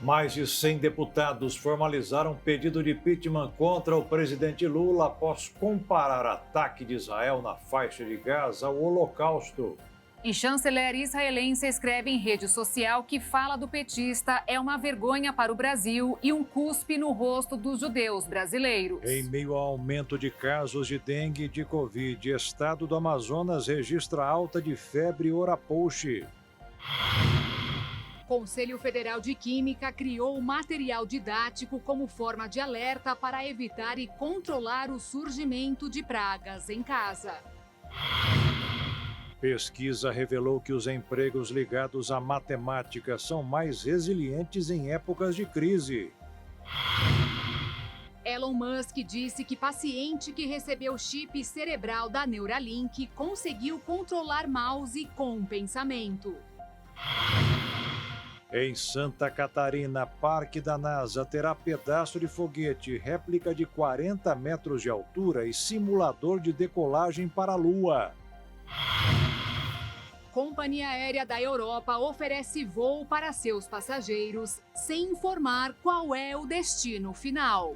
Mais de 100 deputados formalizaram pedido de impeachment contra o presidente Lula após comparar ataque de Israel na faixa de Gaza ao Holocausto. E chanceler israelense escreve em rede social que fala do petista é uma vergonha para o Brasil e um cuspe no rosto dos judeus brasileiros. Em meio ao aumento de casos de dengue e de Covid, estado do Amazonas registra alta de febre Orapuche. Conselho Federal de Química criou material didático como forma de alerta para evitar e controlar o surgimento de pragas em casa. Pesquisa revelou que os empregos ligados à matemática são mais resilientes em épocas de crise. Elon Musk disse que paciente que recebeu chip cerebral da Neuralink conseguiu controlar mouse com pensamento. Em Santa Catarina, Parque da NASA terá pedaço de foguete, réplica de 40 metros de altura e simulador de decolagem para a Lua. Companhia Aérea da Europa oferece voo para seus passageiros, sem informar qual é o destino final.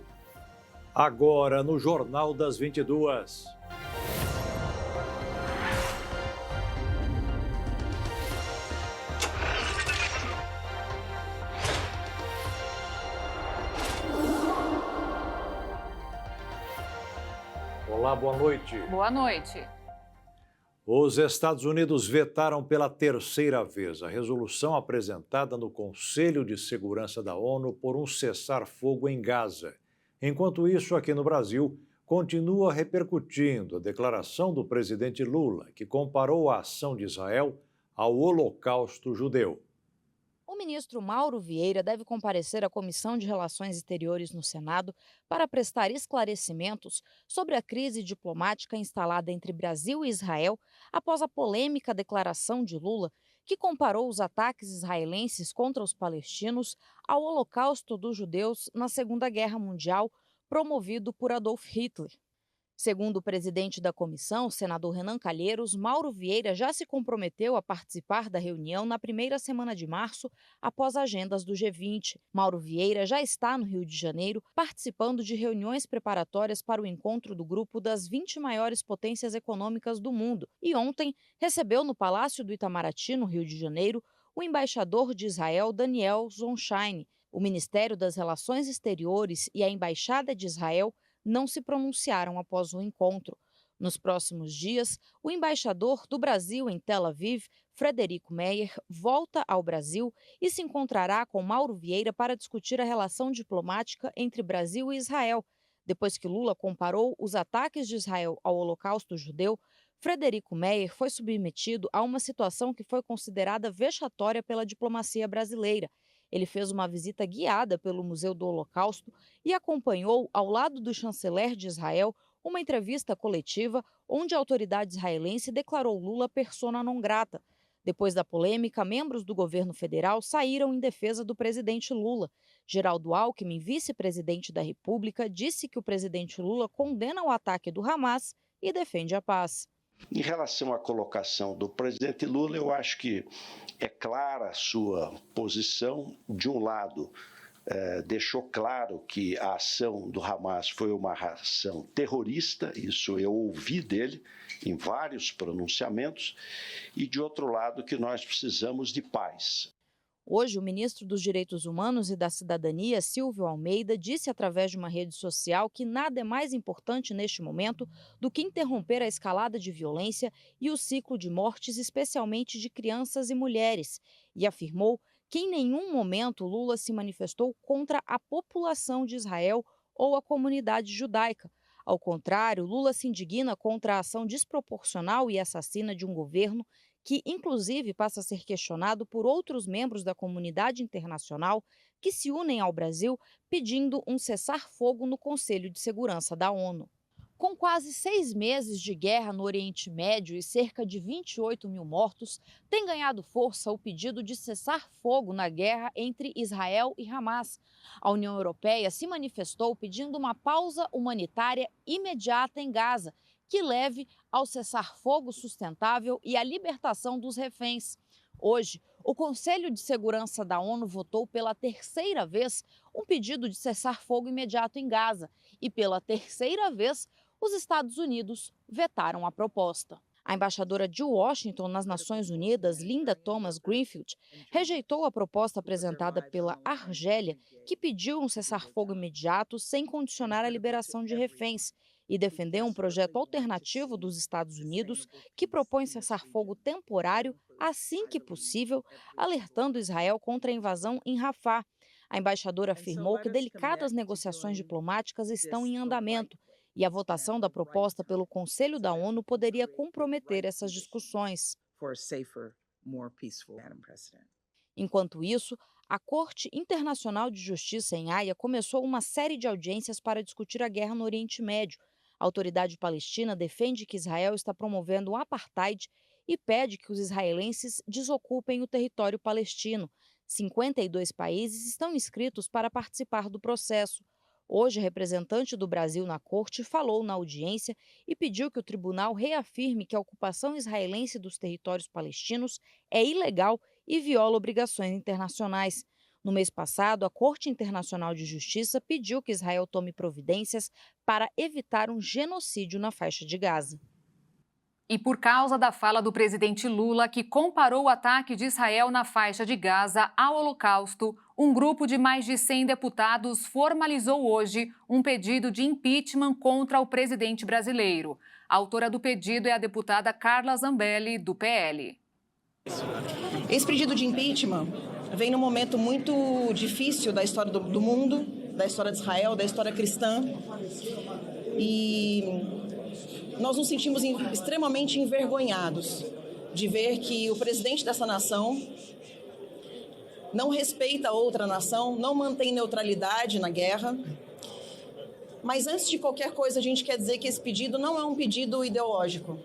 Agora no Jornal das 22. Olá, boa noite. Boa noite. Os Estados Unidos vetaram pela terceira vez a resolução apresentada no Conselho de Segurança da ONU por um cessar-fogo em Gaza. Enquanto isso, aqui no Brasil, continua repercutindo a declaração do presidente Lula, que comparou a ação de Israel ao Holocausto judeu. O ministro Mauro Vieira deve comparecer à Comissão de Relações Exteriores no Senado para prestar esclarecimentos sobre a crise diplomática instalada entre Brasil e Israel após a polêmica declaração de Lula, que comparou os ataques israelenses contra os palestinos ao Holocausto dos judeus na Segunda Guerra Mundial, promovido por Adolf Hitler. Segundo o presidente da comissão, o senador Renan Calheiros, Mauro Vieira já se comprometeu a participar da reunião na primeira semana de março, após agendas do G20. Mauro Vieira já está no Rio de Janeiro, participando de reuniões preparatórias para o encontro do grupo das 20 maiores potências econômicas do mundo. E ontem recebeu no Palácio do Itamaraty, no Rio de Janeiro, o embaixador de Israel, Daniel Zonshine. O Ministério das Relações Exteriores e a Embaixada de Israel não se pronunciaram após o encontro. Nos próximos dias, o embaixador do Brasil em Tel Aviv, Frederico Meyer, volta ao Brasil e se encontrará com Mauro Vieira para discutir a relação diplomática entre Brasil e Israel. Depois que Lula comparou os ataques de Israel ao Holocausto judeu, Frederico Meyer foi submetido a uma situação que foi considerada vexatória pela diplomacia brasileira. Ele fez uma visita guiada pelo Museu do Holocausto e acompanhou, ao lado do chanceler de Israel, uma entrevista coletiva onde a autoridade israelense declarou Lula persona non grata. Depois da polêmica, membros do governo federal saíram em defesa do presidente Lula. Geraldo Alckmin, vice-presidente da República, disse que o presidente Lula condena o ataque do Hamas e defende a paz. Em relação à colocação do presidente Lula, eu acho que é clara a sua posição. De um lado, deixou claro que a ação do Hamas foi uma ação terrorista, isso eu ouvi dele em vários pronunciamentos, e de outro lado que nós precisamos de paz. Hoje, o ministro dos Direitos Humanos e da Cidadania, Silvio Almeida, disse através de uma rede social que nada é mais importante neste momento do que interromper a escalada de violência e o ciclo de mortes, especialmente de crianças e mulheres, e afirmou que em nenhum momento Lula se manifestou contra a população de Israel ou a comunidade judaica. Ao contrário, Lula se indigna contra a ação desproporcional e assassina de um governo que, inclusive, passa a ser questionado por outros membros da comunidade internacional que se unem ao Brasil pedindo um cessar-fogo no Conselho de Segurança da ONU. Com quase 6 meses de guerra no Oriente Médio e cerca de 28 mil mortos, tem ganhado força o pedido de cessar fogo na guerra entre Israel e Hamas. A União Europeia se manifestou pedindo uma pausa humanitária imediata em Gaza, que leve ao cessar-fogo sustentável e à libertação dos reféns. Hoje, O Conselho de Segurança da ONU votou pela terceira vez um pedido de cessar-fogo imediato em Gaza e pela terceira vez os Estados Unidos vetaram a proposta. A embaixadora de Washington nas Nações Unidas, Linda Thomas-Greenfield, rejeitou a proposta apresentada pela Argélia, que pediu um cessar-fogo imediato sem condicionar a liberação de reféns, e defendeu um projeto alternativo dos Estados Unidos que propõe cessar-fogo temporário assim que possível, alertando Israel contra a invasão em Rafah. A embaixadora afirmou que delicadas negociações diplomáticas estão em andamento e a votação da proposta pelo Conselho da ONU poderia comprometer essas discussões. Enquanto isso, a Corte Internacional de Justiça em Haia começou uma série de audiências para discutir a guerra no Oriente Médio. A autoridade palestina defende que Israel está promovendo o apartheid e pede que os israelenses desocupem o território palestino. 52 países estão inscritos para participar do processo. Hoje, representante do Brasil na corte falou na audiência e pediu que o tribunal reafirme que a ocupação israelense dos territórios palestinos é ilegal e viola obrigações internacionais. No mês passado, a Corte Internacional de Justiça pediu que Israel tome providências para evitar um genocídio na faixa de Gaza. E por causa da fala do presidente Lula, que comparou o ataque de Israel na faixa de Gaza ao Holocausto, um grupo de mais de 100 deputados formalizou hoje um pedido de impeachment contra o presidente brasileiro. A autora do pedido é a deputada Carla Zambelli, do PL. Esse pedido de impeachment vem num momento muito difícil da história do mundo, da história de Israel, da história cristã. E nós nos sentimos extremamente envergonhados de ver que o presidente dessa nação não respeita outra nação, não mantém neutralidade na guerra. Mas antes de qualquer coisa, a gente quer dizer que esse pedido não é um pedido ideológico.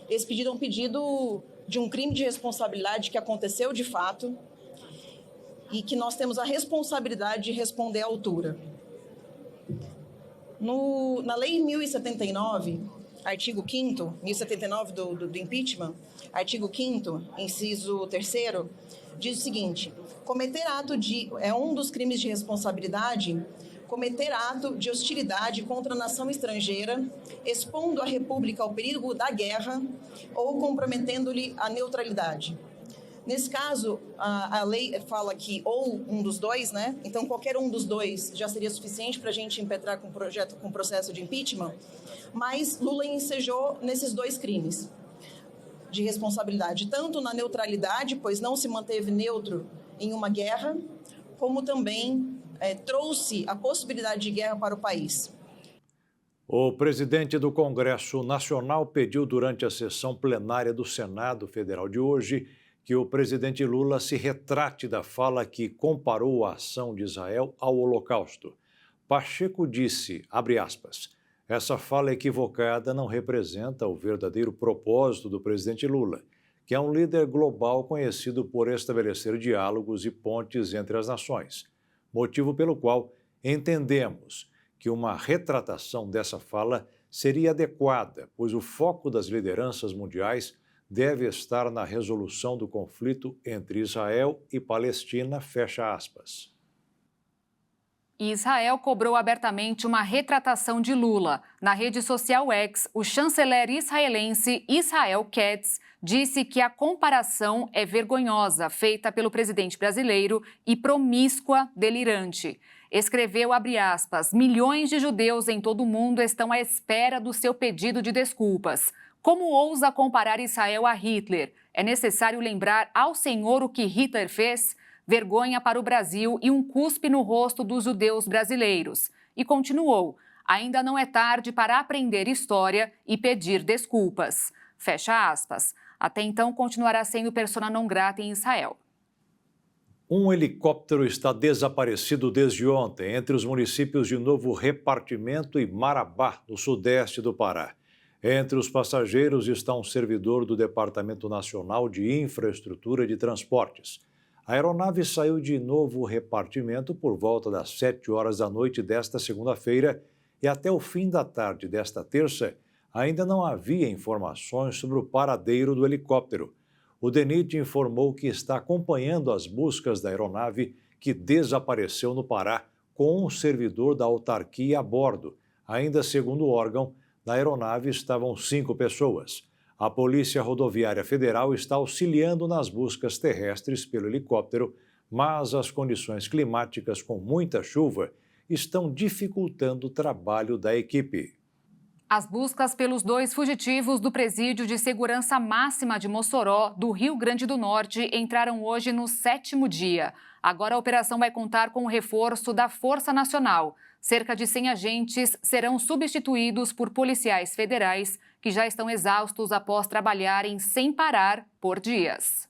Esse pedido é um pedido de um crime de responsabilidade que aconteceu de fato e que nós temos a responsabilidade de responder à altura. Na Lei 1079, artigo 5º, 1079 do impeachment, artigo 5º, inciso 3º, diz o seguinte: é um dos crimes de responsabilidade cometer ato de hostilidade contra a nação estrangeira, expondo a República ao perigo da guerra ou comprometendo-lhe a neutralidade. Nesse caso, a lei fala que ou um dos dois, né? Então, qualquer um dos dois já seria suficiente para a gente impetrar com processo de impeachment, mas Lula ensejou nesses dois crimes de responsabilidade, tanto na neutralidade, pois não se manteve neutro em uma guerra, como também trouxe a possibilidade de guerra para o país. O presidente do Congresso Nacional pediu durante a sessão plenária do Senado Federal de hoje que o presidente Lula se retrate da fala que comparou a ação de Israel ao Holocausto. Pacheco disse, abre aspas, essa fala equivocada não representa o verdadeiro propósito do presidente Lula, que é um líder global conhecido por estabelecer diálogos e pontes entre as nações, motivo pelo qual entendemos que uma retratação dessa fala seria adequada, pois o foco das lideranças mundiais deve estar na resolução do conflito entre Israel e Palestina, fecha aspas. Israel cobrou abertamente uma retratação de Lula. Na rede social X, o chanceler israelense Israel Katz disse que a comparação é vergonhosa, feita pelo presidente brasileiro e promíscua, delirante. Escreveu, abre aspas, milhões de judeus em todo o mundo estão à espera do seu pedido de desculpas. Como ousa comparar Israel a Hitler? É necessário lembrar ao Senhor o que Hitler fez? Vergonha para o Brasil e um cuspe no rosto dos judeus brasileiros. E continuou, ainda não é tarde para aprender história e pedir desculpas. Fecha aspas. Até então, continuará sendo persona non grata em Israel. Um helicóptero está desaparecido desde ontem entre os municípios de Novo Repartimento e Marabá, no sudeste do Pará. Entre os passageiros está um servidor do Departamento Nacional de Infraestrutura de Transportes. A aeronave saiu de Novo Repartimento por volta das 7 horas da noite desta segunda-feira e até o fim da tarde desta terça ainda não havia informações sobre o paradeiro do helicóptero. o DENIT informou que está acompanhando as buscas da aeronave que desapareceu no Pará com um servidor da autarquia a bordo. Ainda segundo o órgão, na aeronave estavam 5 pessoas. A Polícia Rodoviária Federal está auxiliando nas buscas terrestres pelo helicóptero, mas as condições climáticas com muita chuva estão dificultando o trabalho da equipe. As buscas pelos 2 fugitivos do Presídio de Segurança Máxima de Mossoró, do Rio Grande do Norte, entraram hoje no 7º dia. Agora a operação vai contar com o reforço da Força Nacional. Cerca de 100 agentes serão substituídos por policiais federais que já estão exaustos após trabalharem sem parar por dias.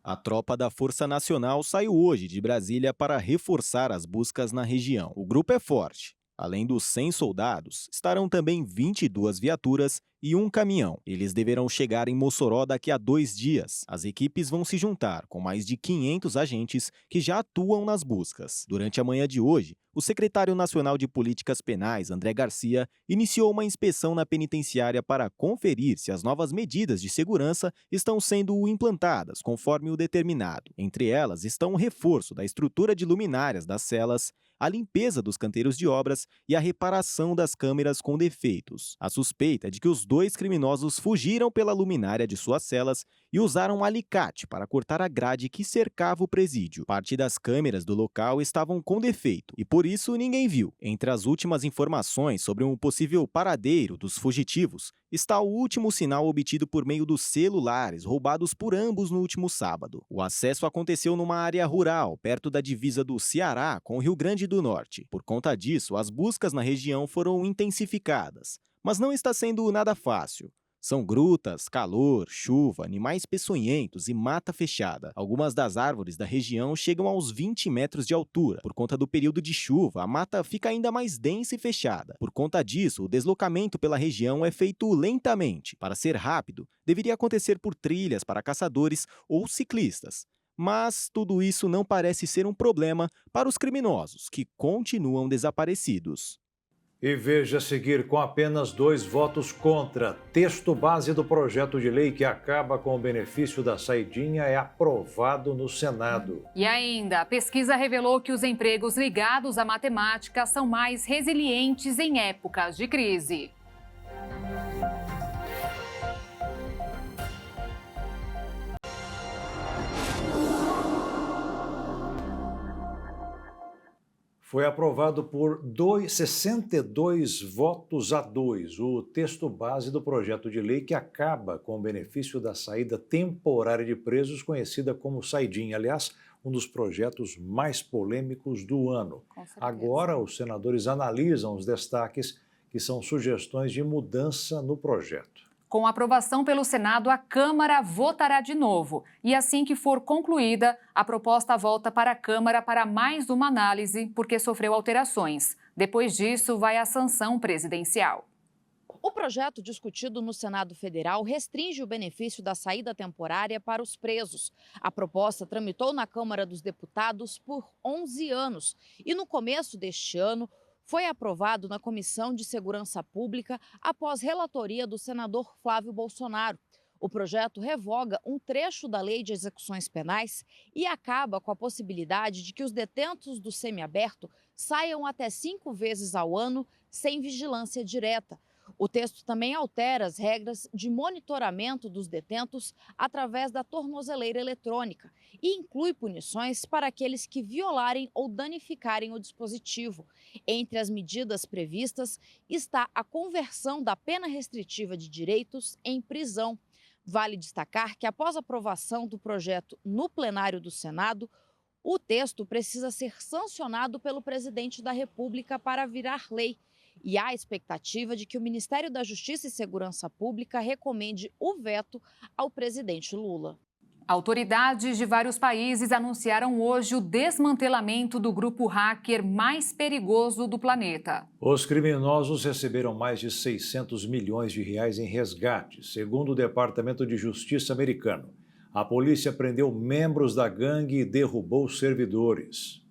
A tropa da Força Nacional saiu hoje de Brasília para reforçar as buscas na região. O grupo é forte. Além dos 100 soldados, estarão também 22 viaturas e um caminhão. Eles deverão chegar em Mossoró daqui a 2 dias. As equipes vão se juntar com mais de 500 agentes que já atuam nas buscas. Durante a manhã de hoje, o secretário nacional de Políticas Penais, André Garcia, iniciou uma inspeção na penitenciária para conferir se as novas medidas de segurança estão sendo implantadas conforme o determinado. Entre elas estão o reforço da estrutura de luminárias das celas, a limpeza dos canteiros de obras e a reparação das câmeras com defeitos. A suspeita é de que os 2 criminosos fugiram pela luminária de suas celas e usaram um alicate para cortar a grade que cercava o presídio. Parte das câmeras do local estavam com defeito e, por isso, ninguém viu. Entre as últimas informações sobre um possível paradeiro dos fugitivos está o último sinal obtido por meio dos celulares roubados por ambos no último sábado. O acesso aconteceu numa área rural, perto da divisa do Ceará com o Rio Grande do Norte. Por conta disso, as buscas na região foram intensificadas. Mas não está sendo nada fácil. São grutas, calor, chuva, animais peçonhentos e mata fechada. Algumas das árvores da região chegam aos 20 metros de altura. Por conta do período de chuva, a mata fica ainda mais densa e fechada. Por conta disso, o deslocamento pela região é feito lentamente. Para ser rápido, deveria acontecer por trilhas para caçadores ou ciclistas. Mas tudo isso não parece ser um problema para os criminosos, que continuam desaparecidos. E veja a seguir, com apenas 2 votos contra, texto base do projeto de lei que acaba com o benefício da saidinha é aprovado no Senado. E ainda, a pesquisa revelou que os empregos ligados à matemática são mais resilientes em épocas de crise. Foi aprovado por 62 votos a 2 o texto base do projeto de lei que acaba com o benefício da saída temporária de presos, conhecida como saidinha. Aliás, um dos projetos mais polêmicos do ano. Agora, os senadores analisam os destaques, que são sugestões de mudança no projeto. Com aprovação pelo Senado, a Câmara votará de novo. E assim que for concluída, a proposta volta para a Câmara para mais uma análise, porque sofreu alterações. Depois disso, vai à sanção presidencial. O projeto discutido no Senado Federal restringe o benefício da saída temporária para os presos. A proposta tramitou na Câmara dos Deputados por 11 anos e, no começo deste ano, foi aprovado na Comissão de Segurança Pública após relatoria do senador Flávio Bolsonaro. O projeto revoga um trecho da Lei de Execuções Penais e acaba com a possibilidade de que os detentos do semiaberto saiam até 5 vezes ao ano sem vigilância direta. O texto também altera as regras de monitoramento dos detentos através da tornozeleira eletrônica e inclui punições para aqueles que violarem ou danificarem o dispositivo. Entre as medidas previstas está a conversão da pena restritiva de direitos em prisão. Vale destacar que, após a aprovação do projeto no plenário do Senado, o texto precisa ser sancionado pelo presidente da República para virar lei. E há a expectativa de que o Ministério da Justiça e Segurança Pública recomende o veto ao presidente Lula. Autoridades de vários países anunciaram hoje o desmantelamento do grupo hacker mais perigoso do planeta. Os criminosos receberam mais de 600 milhões de reais em resgate, segundo o Departamento de Justiça americano. A polícia prendeu membros da gangue e derrubou servidores.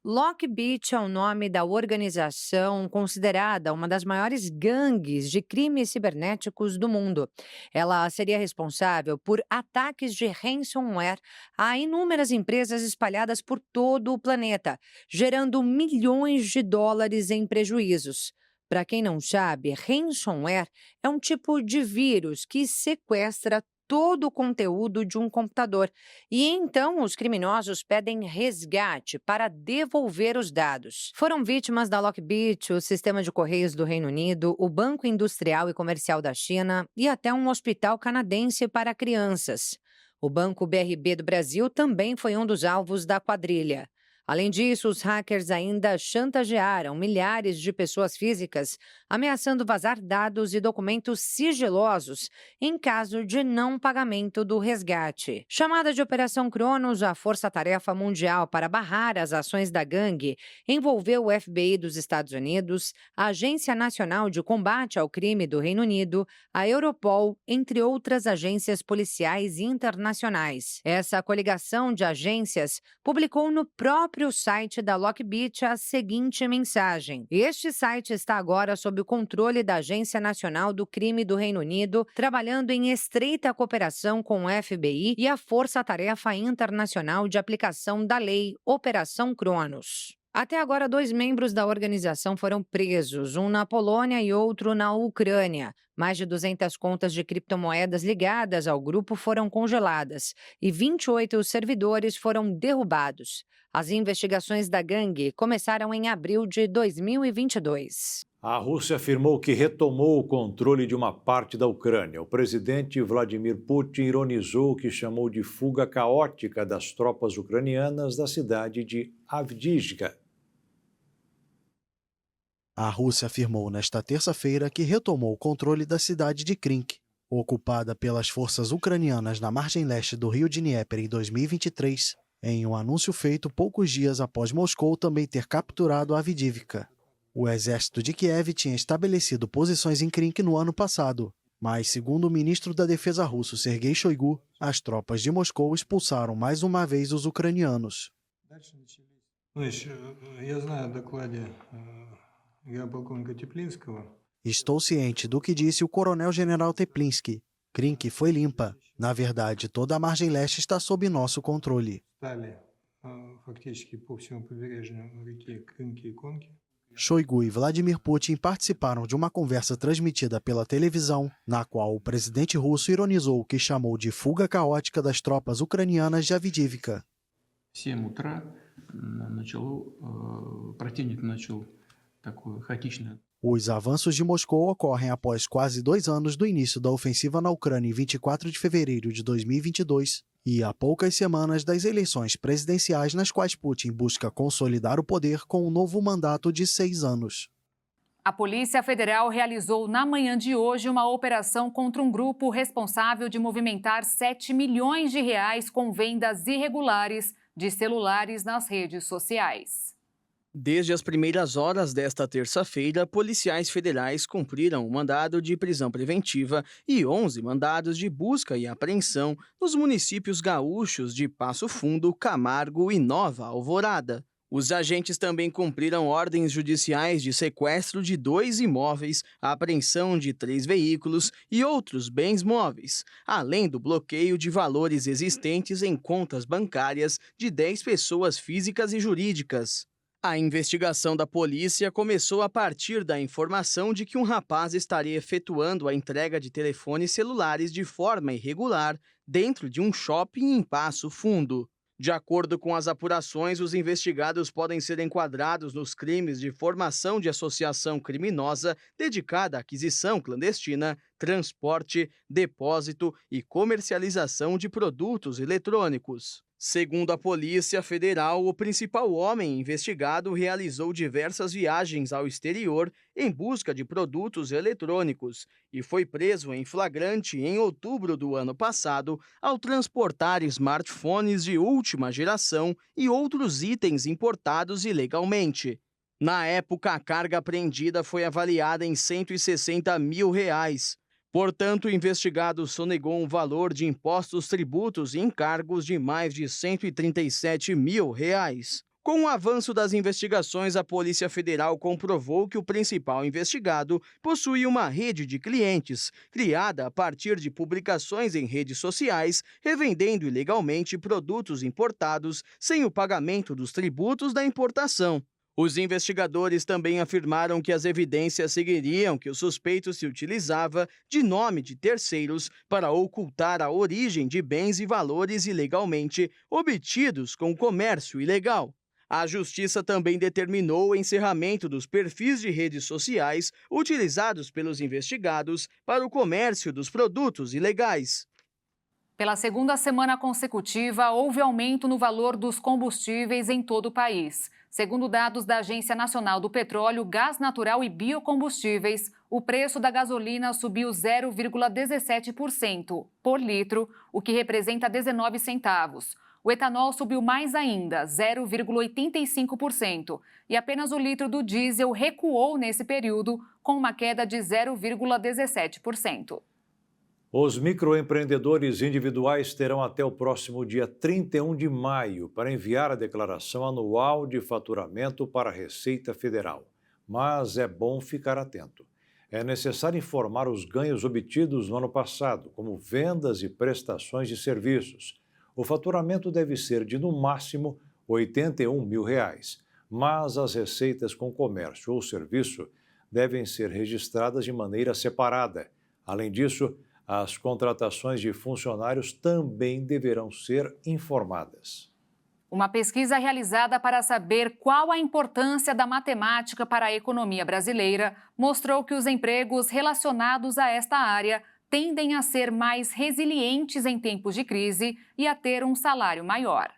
Lockbit é o nome da organização considerada uma das maiores gangues de crimes cibernéticos do mundo. Ela seria responsável por ataques de ransomware a inúmeras empresas espalhadas por todo o planeta, gerando milhões de dólares em prejuízos. Para quem não sabe, ransomware é um tipo de vírus que sequestra todo o conteúdo de um computador. E então os criminosos pedem resgate para devolver os dados. Foram vítimas da Lockbit, o sistema de correios do Reino Unido, o Banco Industrial e Comercial da China e até um hospital canadense para crianças. O Banco BRB do Brasil também foi um dos alvos da quadrilha. Além disso, os hackers ainda chantagearam milhares de pessoas físicas, ameaçando vazar dados e documentos sigilosos em caso de não pagamento do resgate. Chamada de Operação Cronos, a Força-Tarefa Mundial para barrar as ações da gangue envolveu o FBI dos Estados Unidos, a Agência Nacional de Combate ao Crime do Reino Unido, a Europol, entre outras agências policiais internacionais. Essa coligação de agências publicou no próprio site da Lockbit a seguinte mensagem: este site está agora sob o controle da Agência Nacional do Crime do Reino Unido, trabalhando em estreita cooperação com o FBI e a Força-Tarefa Internacional de Aplicação da Lei, Operação Cronos. Até agora, 2 membros da organização foram presos, um na Polônia e outro na Ucrânia. Mais de 200 contas de criptomoedas ligadas ao grupo foram congeladas e 28 servidores foram derrubados. As investigações da gangue começaram em abril de 2022. A Rússia afirmou que retomou o controle de uma parte da Ucrânia. O presidente Vladimir Putin ironizou o que chamou de fuga caótica das tropas ucranianas da cidade de Avdiivka. A Rússia afirmou nesta terça-feira que retomou o controle da cidade de Krink, ocupada pelas forças ucranianas na margem leste do rio Dnieper em 2023, em um anúncio feito poucos dias após Moscou também ter capturado Avdiivka. O exército de Kiev tinha estabelecido posições em Krink no ano passado, mas, segundo o ministro da Defesa russo Sergei Shoigu, as tropas de Moscou expulsaram mais uma vez os ucranianos. Estou ciente do que disse o coronel-general Teplinsky. Krink foi limpa. Na verdade, toda a margem leste está sob nosso controle. Shoigu e Vladimir Putin participaram de uma conversa transmitida pela televisão, na qual o presidente russo ironizou o que chamou de fuga caótica das tropas ucranianas de Avdiivka. Os avanços de Moscou ocorrem após quase 2 anos do início da ofensiva na Ucrânia em 24 de fevereiro de 2022 e a poucas semanas das eleições presidenciais nas quais Putin busca consolidar o poder com um novo mandato de 6 anos. A Polícia Federal realizou na manhã de hoje uma operação contra um grupo responsável de movimentar 7 milhões de reais com vendas irregulares de celulares nas redes sociais. Desde as primeiras horas desta terça-feira, policiais federais cumpriram um mandado de prisão preventiva e 11 mandados de busca e apreensão nos municípios gaúchos de Passo Fundo, Camargo e Nova Alvorada. Os agentes também cumpriram ordens judiciais de sequestro de 2 imóveis, apreensão de 3 veículos e outros bens móveis, além do bloqueio de valores existentes em contas bancárias de 10 pessoas físicas e jurídicas. A investigação da polícia começou a partir da informação de que um rapaz estaria efetuando a entrega de telefones celulares de forma irregular dentro de um shopping em Passo Fundo. De acordo com as apurações, os investigados podem ser enquadrados nos crimes de formação de associação criminosa dedicada à aquisição clandestina, transporte, depósito e comercialização de produtos eletrônicos. Segundo a Polícia Federal, o principal homem investigado realizou diversas viagens ao exterior em busca de produtos eletrônicos e foi preso em flagrante em outubro do ano passado ao transportar smartphones de última geração e outros itens importados ilegalmente. Na época, a carga apreendida foi avaliada em R$160 mil. Portanto, o investigado sonegou um valor de impostos, tributos e encargos de mais de R$137 mil. Com o avanço das investigações, a Polícia Federal comprovou que o principal investigado possui uma rede de clientes, criada a partir de publicações em redes sociais, revendendo ilegalmente produtos importados sem o pagamento dos tributos da importação. Os investigadores também afirmaram que as evidências seguiriam que o suspeito se utilizava de nome de terceiros para ocultar a origem de bens e valores ilegalmente obtidos com o comércio ilegal. A Justiça também determinou o encerramento dos perfis de redes sociais utilizados pelos investigados para o comércio dos produtos ilegais. Pela segunda semana consecutiva, houve aumento no valor dos combustíveis em todo o país. Segundo dados da Agência Nacional do Petróleo, Gás Natural e Biocombustíveis, o preço da gasolina subiu 0,17% por litro, o que representa 19 centavos. O etanol subiu mais ainda, 0,85%, e apenas o litro do diesel recuou nesse período, com uma queda de 0,17%. Os microempreendedores individuais terão até o próximo dia 31 de maio para enviar a declaração anual de faturamento para a Receita Federal. Mas é bom ficar atento. É necessário informar os ganhos obtidos no ano passado, como vendas e prestações de serviços. O faturamento deve ser de, no máximo, R$ 81 mil, mas as receitas com comércio ou serviço devem ser registradas de maneira separada. Além disso, as contratações de funcionários também deverão ser informadas. Uma pesquisa realizada para saber qual a importância da matemática para a economia brasileira mostrou que os empregos relacionados a esta área tendem a ser mais resilientes em tempos de crise e a ter um salário maior.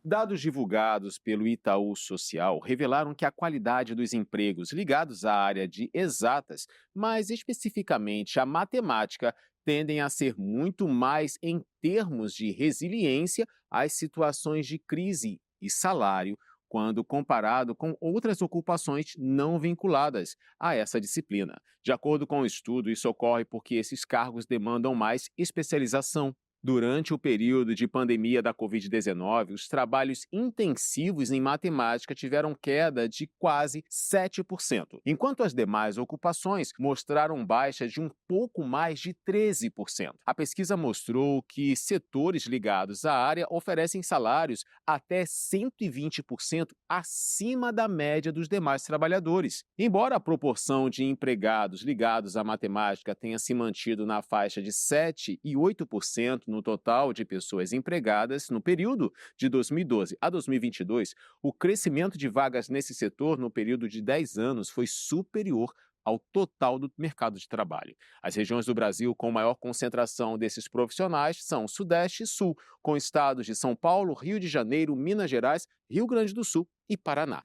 Dados divulgados pelo Itaú Social revelaram que a qualidade dos empregos ligados à área de exatas, mais especificamente a matemática, tendem a ser muito mais em termos de resiliência às situações de crise e salário, quando comparado com outras ocupações não vinculadas a essa disciplina. De acordo com o estudo, isso ocorre porque esses cargos demandam mais especialização. Durante o período de pandemia da Covid-19, os trabalhos intensivos em matemática tiveram queda de quase 7%, enquanto as demais ocupações mostraram baixa de um pouco mais de 13%. A pesquisa mostrou que setores ligados à área oferecem salários até 120% acima da média dos demais trabalhadores. Embora a proporção de empregados ligados à matemática tenha se mantido na faixa de 7% e 8% no total de pessoas empregadas no período de 2012 a 2022, o crescimento de vagas nesse setor no período de 10 anos foi superior ao total do mercado de trabalho. As regiões do Brasil com maior concentração desses profissionais são Sudeste e Sul, com estados de São Paulo, Rio de Janeiro, Minas Gerais, Rio Grande do Sul e Paraná.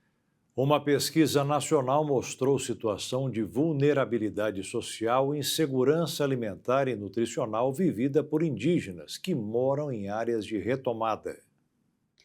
Uma pesquisa nacional mostrou situação de vulnerabilidade social e insegurança alimentar e nutricional vivida por indígenas que moram em áreas de retomada.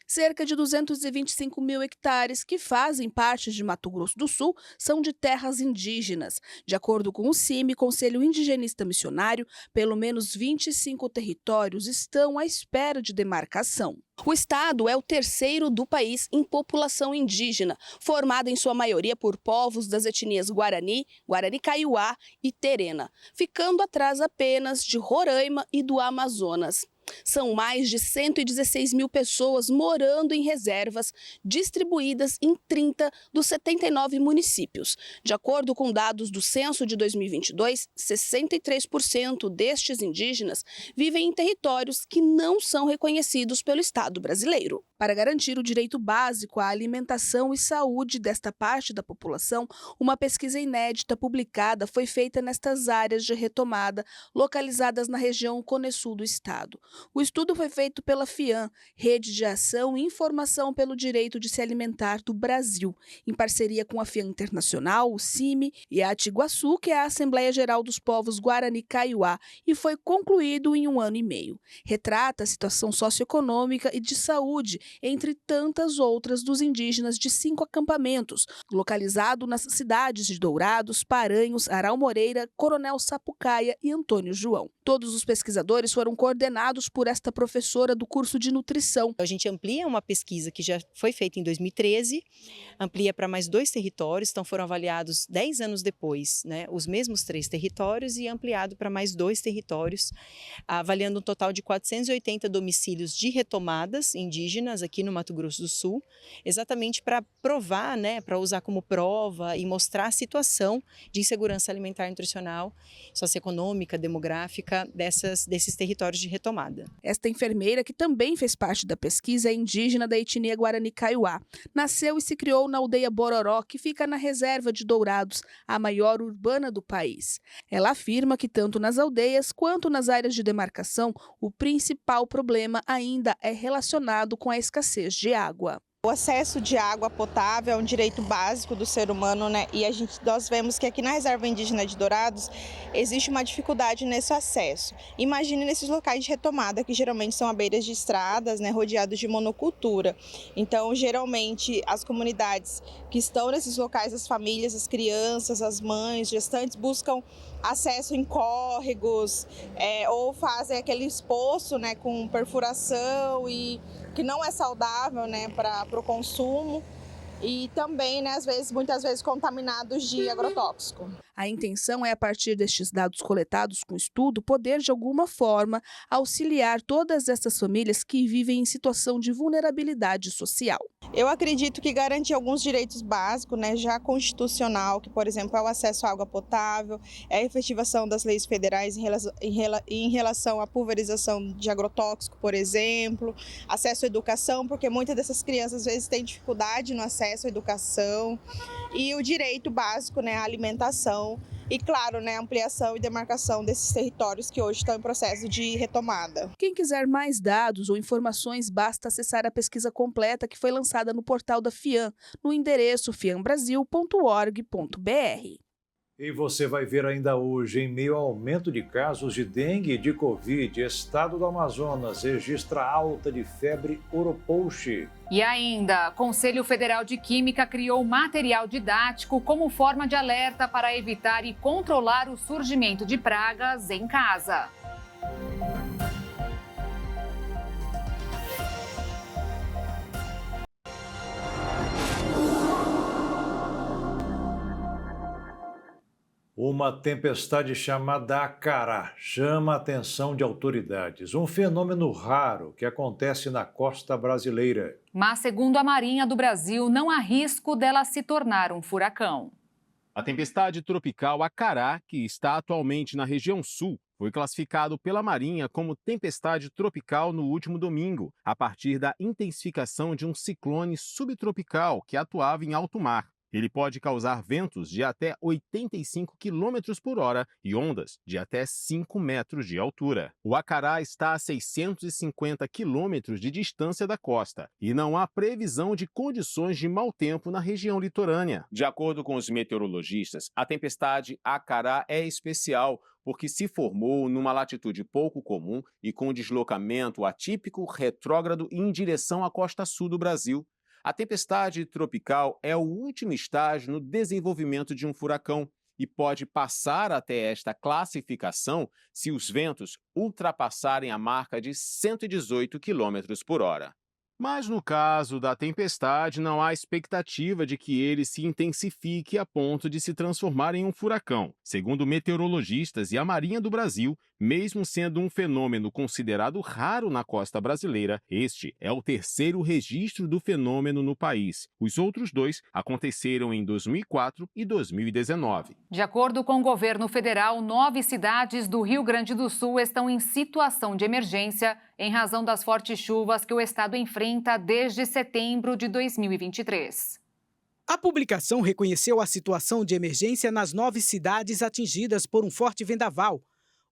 Cerca de 225 mil hectares que fazem parte de Mato Grosso do Sul são de terras indígenas. De acordo com o CIMI, Conselho Indigenista Missionário, pelo menos 25 territórios estão à espera de demarcação. O estado é o terceiro do país em população indígena, formada em sua maioria por povos das etnias Guarani, Guarani-Kaiowá e Terena, ficando atrás apenas de Roraima e do Amazonas. São mais de 116 mil pessoas morando em reservas, distribuídas em 30 dos 79 municípios. De acordo com dados do censo de 2022, 63% destes indígenas vivem em territórios que não são reconhecidos pelo Estado brasileiro. Para garantir o direito básico à alimentação e saúde desta parte da população, uma pesquisa inédita publicada foi feita nestas áreas de retomada, localizadas na região Cone Sul do estado. O estudo foi feito pela FIAM, Rede de Ação e Informação pelo Direito de se Alimentar do Brasil, em parceria com a FIAM Internacional, o CIMI e a Atiguaçu, que é a Assembleia Geral dos Povos Guarani-Kaiowá, e foi concluído em 1 ano e meio. Retrata a situação socioeconômica e de saúde, entre tantas outras, dos indígenas de 5 acampamentos, localizado nas cidades de Dourados, Paranhos, Aral Moreira, Coronel Sapucaia e Antônio João. Todos os pesquisadores foram coordenados por esta professora do curso de nutrição. A gente amplia uma pesquisa que já foi feita em 2013, amplia para mais 2 territórios, então foram avaliados 10 anos depois, né, os mesmos 3 territórios e ampliado para mais 2 territórios, avaliando um total de 480 domicílios de retomadas indígenas aqui no Mato Grosso do Sul, exatamente para provar, né, para usar como prova e mostrar a situação de insegurança alimentar e nutricional, socioeconômica, demográfica desses territórios de retomada. Esta enfermeira, que também fez parte da pesquisa, é indígena da etnia Guarani Kaiowá. Nasceu e se criou na aldeia Bororó, que fica na reserva de Dourados, a maior urbana do país. Ela afirma que tanto nas aldeias quanto nas áreas de demarcação, o principal problema ainda é relacionado com a escassez de água. O acesso de água potável é um direito básico do ser humano, né? E nós vemos que aqui na Reserva Indígena de Dourados existe uma dificuldade nesse acesso. Imagine nesses locais de retomada, que geralmente são à beira de estradas, né, rodeados de monocultura. Então, geralmente, as comunidades que estão nesses locais, as famílias, as crianças, as mães, gestantes, buscam acesso em córregos ou fazem aquele poço, né, com perfuração e que não é saudável, né, para o consumo e também, né, muitas vezes contaminados de agrotóxico. A intenção é, a partir destes dados coletados com o estudo, poder de alguma forma auxiliar todas essas famílias que vivem em situação de vulnerabilidade social. Eu acredito que garantir alguns direitos básicos, né, já constitucional, que, por exemplo, é o acesso à água potável, é a efetivação das leis federais em relação à pulverização de agrotóxico, por exemplo, acesso à educação, porque muitas dessas crianças às vezes têm dificuldade no acesso à educação, e o direito básico, né, à alimentação. E, claro, né, ampliação e demarcação desses territórios que hoje estão em processo de retomada. Quem quiser mais dados ou informações, basta acessar a pesquisa completa que foi lançada no portal da FIAM, no endereço fiambrasil.org.br. E você vai ver ainda hoje, em meio ao aumento de casos de dengue e de Covid, estado do Amazonas registra alta de febre oropouche. E ainda, Conselho Federal de Química criou material didático como forma de alerta para evitar e controlar o surgimento de pragas em casa. Uma tempestade chamada Acará chama a atenção de autoridades. Um fenômeno raro que acontece na costa brasileira. Mas, segundo a Marinha do Brasil, não há risco dela se tornar um furacão. A tempestade tropical Acará, que está atualmente na região sul, foi classificado pela Marinha como tempestade tropical no último domingo, a partir da intensificação de um ciclone subtropical que atuava em alto mar. Ele pode causar ventos de até 85 km por hora e ondas de até 5 metros de altura. O Acará está a 650 quilômetros de distância da costa e não há previsão de condições de mau tempo na região litorânea. De acordo com os meteorologistas, a tempestade Acará é especial porque se formou numa latitude pouco comum e com deslocamento atípico, retrógrado e em direção à costa sul do Brasil. A tempestade tropical é o último estágio no desenvolvimento de um furacão e pode passar até esta classificação se os ventos ultrapassarem a marca de 118 km por hora. Mas no caso da tempestade, não há expectativa de que ele se intensifique a ponto de se transformar em um furacão. Segundo meteorologistas e a Marinha do Brasil, mesmo sendo um fenômeno considerado raro na costa brasileira, este é o terceiro registro do fenômeno no país. Os outros 2 aconteceram em 2004 e 2019. De acordo com o governo federal, 9 cidades do Rio Grande do Sul estão em situação de emergência em razão das fortes chuvas que o estado enfrenta desde setembro de 2023. A publicação reconheceu a situação de emergência nas 9 cidades atingidas por um forte vendaval.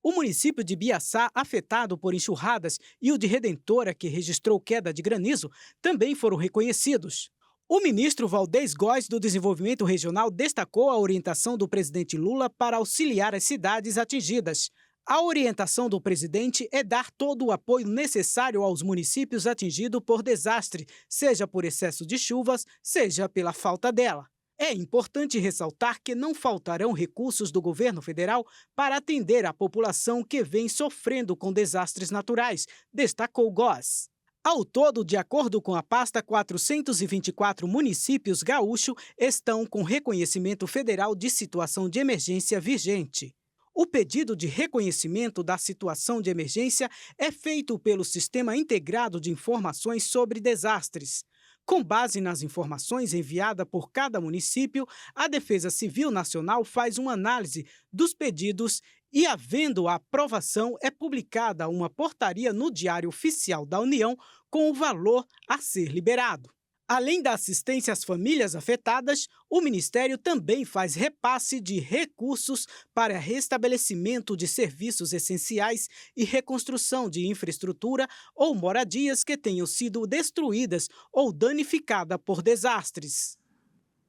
O município de Biaçá, afetado por enxurradas, e o de Redentora, que registrou queda de granizo, também foram reconhecidos. O ministro Valdez Góes, do Desenvolvimento Regional, destacou a orientação do presidente Lula para auxiliar as cidades atingidas. A orientação do presidente é dar todo o apoio necessário aos municípios atingidos por desastre, seja por excesso de chuvas, seja pela falta dela. É importante ressaltar que não faltarão recursos do governo federal para atender a população que vem sofrendo com desastres naturais, destacou Góes. Ao todo, de acordo com a pasta, 424 municípios gaúchos estão com reconhecimento federal de situação de emergência vigente. O pedido de reconhecimento da situação de emergência é feito pelo Sistema Integrado de Informações sobre Desastres. Com base nas informações enviadas por cada município, a Defesa Civil Nacional faz uma análise dos pedidos e, havendo a aprovação, é publicada uma portaria no Diário Oficial da União com o valor a ser liberado. Além da assistência às famílias afetadas, o Ministério também faz repasse de recursos para restabelecimento de serviços essenciais e reconstrução de infraestrutura ou moradias que tenham sido destruídas ou danificadas por desastres.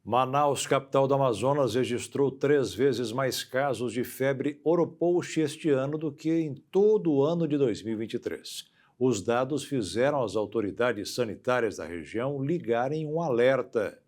Manaus, capital do Amazonas, registrou 3 vezes mais casos de febre oropouche este ano do que em todo o ano de 2023. Os dados fizeram as autoridades sanitárias da região ligarem um alerta.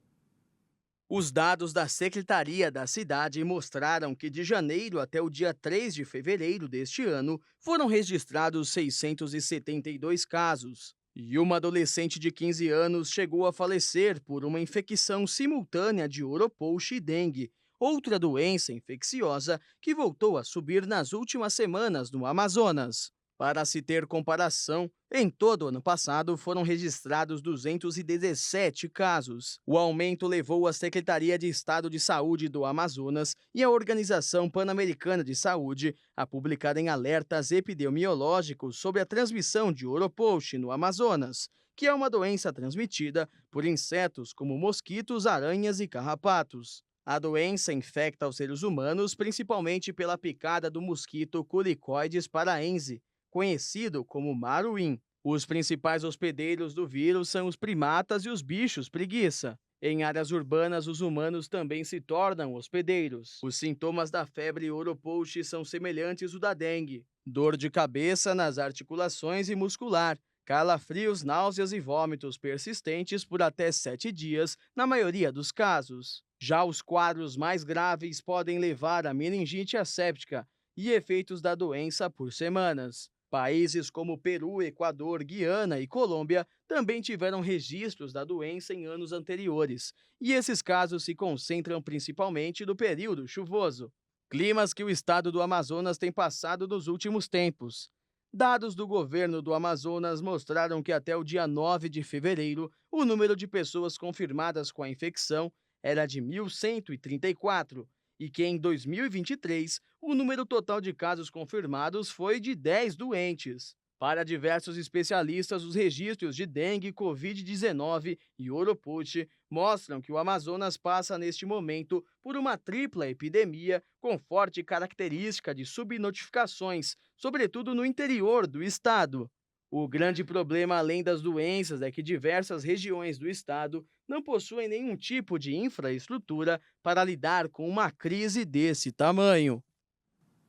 Os dados da Secretaria da Cidade mostraram que de janeiro até o dia 3 de fevereiro deste ano foram registrados 672 casos. E uma adolescente de 15 anos chegou a falecer por uma infecção simultânea de oropouche e dengue, outra doença infecciosa que voltou a subir nas últimas semanas no Amazonas. Para se ter comparação, em todo o ano passado foram registrados 217 casos. O aumento levou a Secretaria de Estado de Saúde do Amazonas e a Organização Pan-Americana de Saúde a publicarem alertas epidemiológicos sobre a transmissão de oropouche no Amazonas, que é uma doença transmitida por insetos como mosquitos, aranhas e carrapatos. A doença infecta os seres humanos principalmente pela picada do mosquito Culicoides paraense, conhecido como maruim. Os principais hospedeiros do vírus são os primatas e os bichos preguiça. Em áreas urbanas, os humanos também se tornam hospedeiros. Os sintomas da febre oropouche são semelhantes ao da dengue: dor de cabeça nas articulações e muscular, calafrios, náuseas e vômitos persistentes por até 7 dias, na maioria dos casos. Já os quadros mais graves podem levar a meningite asséptica e efeitos da doença por semanas. Países como Peru, Equador, Guiana e Colômbia também tiveram registros da doença em anos anteriores, e esses casos se concentram principalmente no período chuvoso. Climas que o estado do Amazonas tem passado nos últimos tempos. Dados do governo do Amazonas mostraram que até o dia 9 de fevereiro, o número de pessoas confirmadas com a infecção era de 1.134, e que em 2023 o número total de casos confirmados foi de 10 doentes. Para diversos especialistas, os registros de dengue, Covid-19 e oropouche mostram que o Amazonas passa neste momento por uma tripla epidemia com forte característica de subnotificações, sobretudo no interior do estado. O grande problema, além das doenças, é que diversas regiões do estado não possuem nenhum tipo de infraestrutura para lidar com uma crise desse tamanho.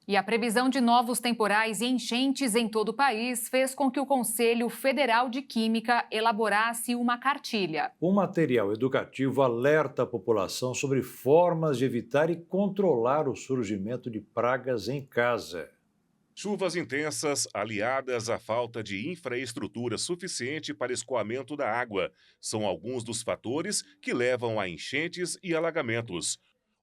E a previsão de novos temporais e enchentes em todo o país fez com que o Conselho Federal de Química elaborasse uma cartilha. O material educativo alerta a população sobre formas de evitar e controlar o surgimento de pragas em casa. Chuvas intensas, aliadas à falta de infraestrutura suficiente para escoamento da água, são alguns dos fatores que levam a enchentes e alagamentos.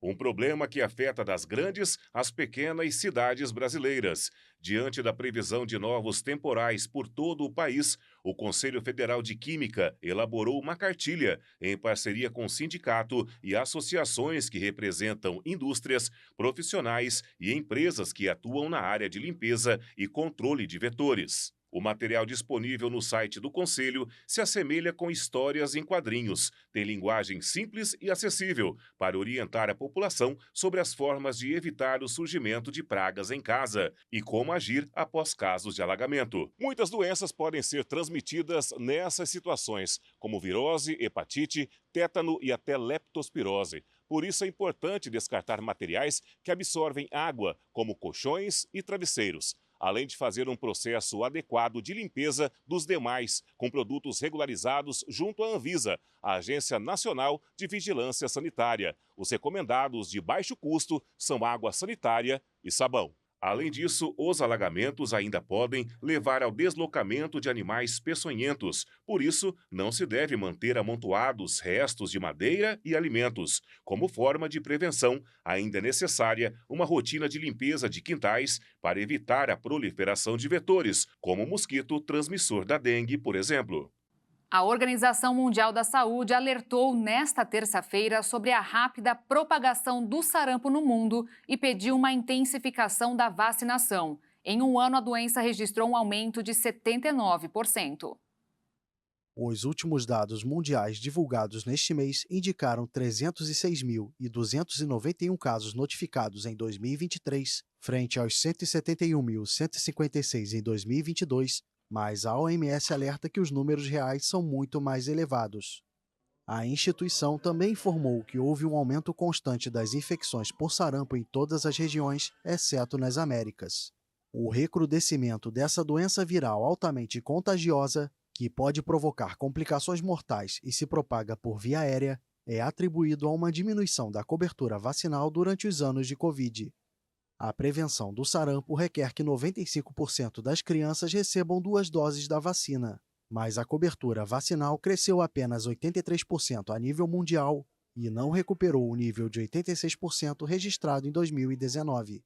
Um problema que afeta das grandes às pequenas cidades brasileiras. Diante da previsão de novos temporais por todo o país, o Conselho Federal de Química elaborou uma cartilha em parceria com o sindicato e associações que representam indústrias, profissionais e empresas que atuam na área de limpeza e controle de vetores. O material disponível no site do Conselho se assemelha com histórias em quadrinhos, tem linguagem simples e acessível para orientar a população sobre as formas de evitar o surgimento de pragas em casa e como agir após casos de alagamento. Muitas doenças podem ser transmitidas nessas situações, como virose, hepatite, tétano e até leptospirose. Por isso é importante descartar materiais que absorvem água, como colchões e travesseiros. além de fazer um processo adequado de limpeza dos demais, com produtos regularizados junto à Anvisa, a Agência Nacional de Vigilância Sanitária. Os recomendados de baixo custo são água sanitária e sabão. Além disso, os alagamentos ainda podem levar ao deslocamento de animais peçonhentos. Por isso, não se deve manter amontoados restos de madeira e alimentos. Como forma de prevenção, ainda é necessária uma rotina de limpeza de quintais para evitar a proliferação de vetores, como o mosquito transmissor da dengue, por exemplo. A Organização Mundial da Saúde alertou nesta terça-feira sobre a rápida propagação do sarampo no mundo e pediu uma intensificação da vacinação. Em um ano, a doença registrou um aumento de 79%. Os últimos dados mundiais divulgados neste mês indicaram 306.291 casos notificados em 2023, frente aos 171.156 em 2022, mas a OMS alerta que os números reais são muito mais elevados. A instituição também informou que houve um aumento constante das infecções por sarampo em todas as regiões, exceto nas Américas. O recrudescimento dessa doença viral altamente contagiosa, que pode provocar complicações mortais e se propaga por via aérea, é atribuído a uma diminuição da cobertura vacinal durante os anos de Covid. A prevenção do sarampo requer que 95% das crianças recebam 2 doses da vacina, mas a cobertura vacinal cresceu apenas 83% a nível mundial e não recuperou o nível de 86% registrado em 2019.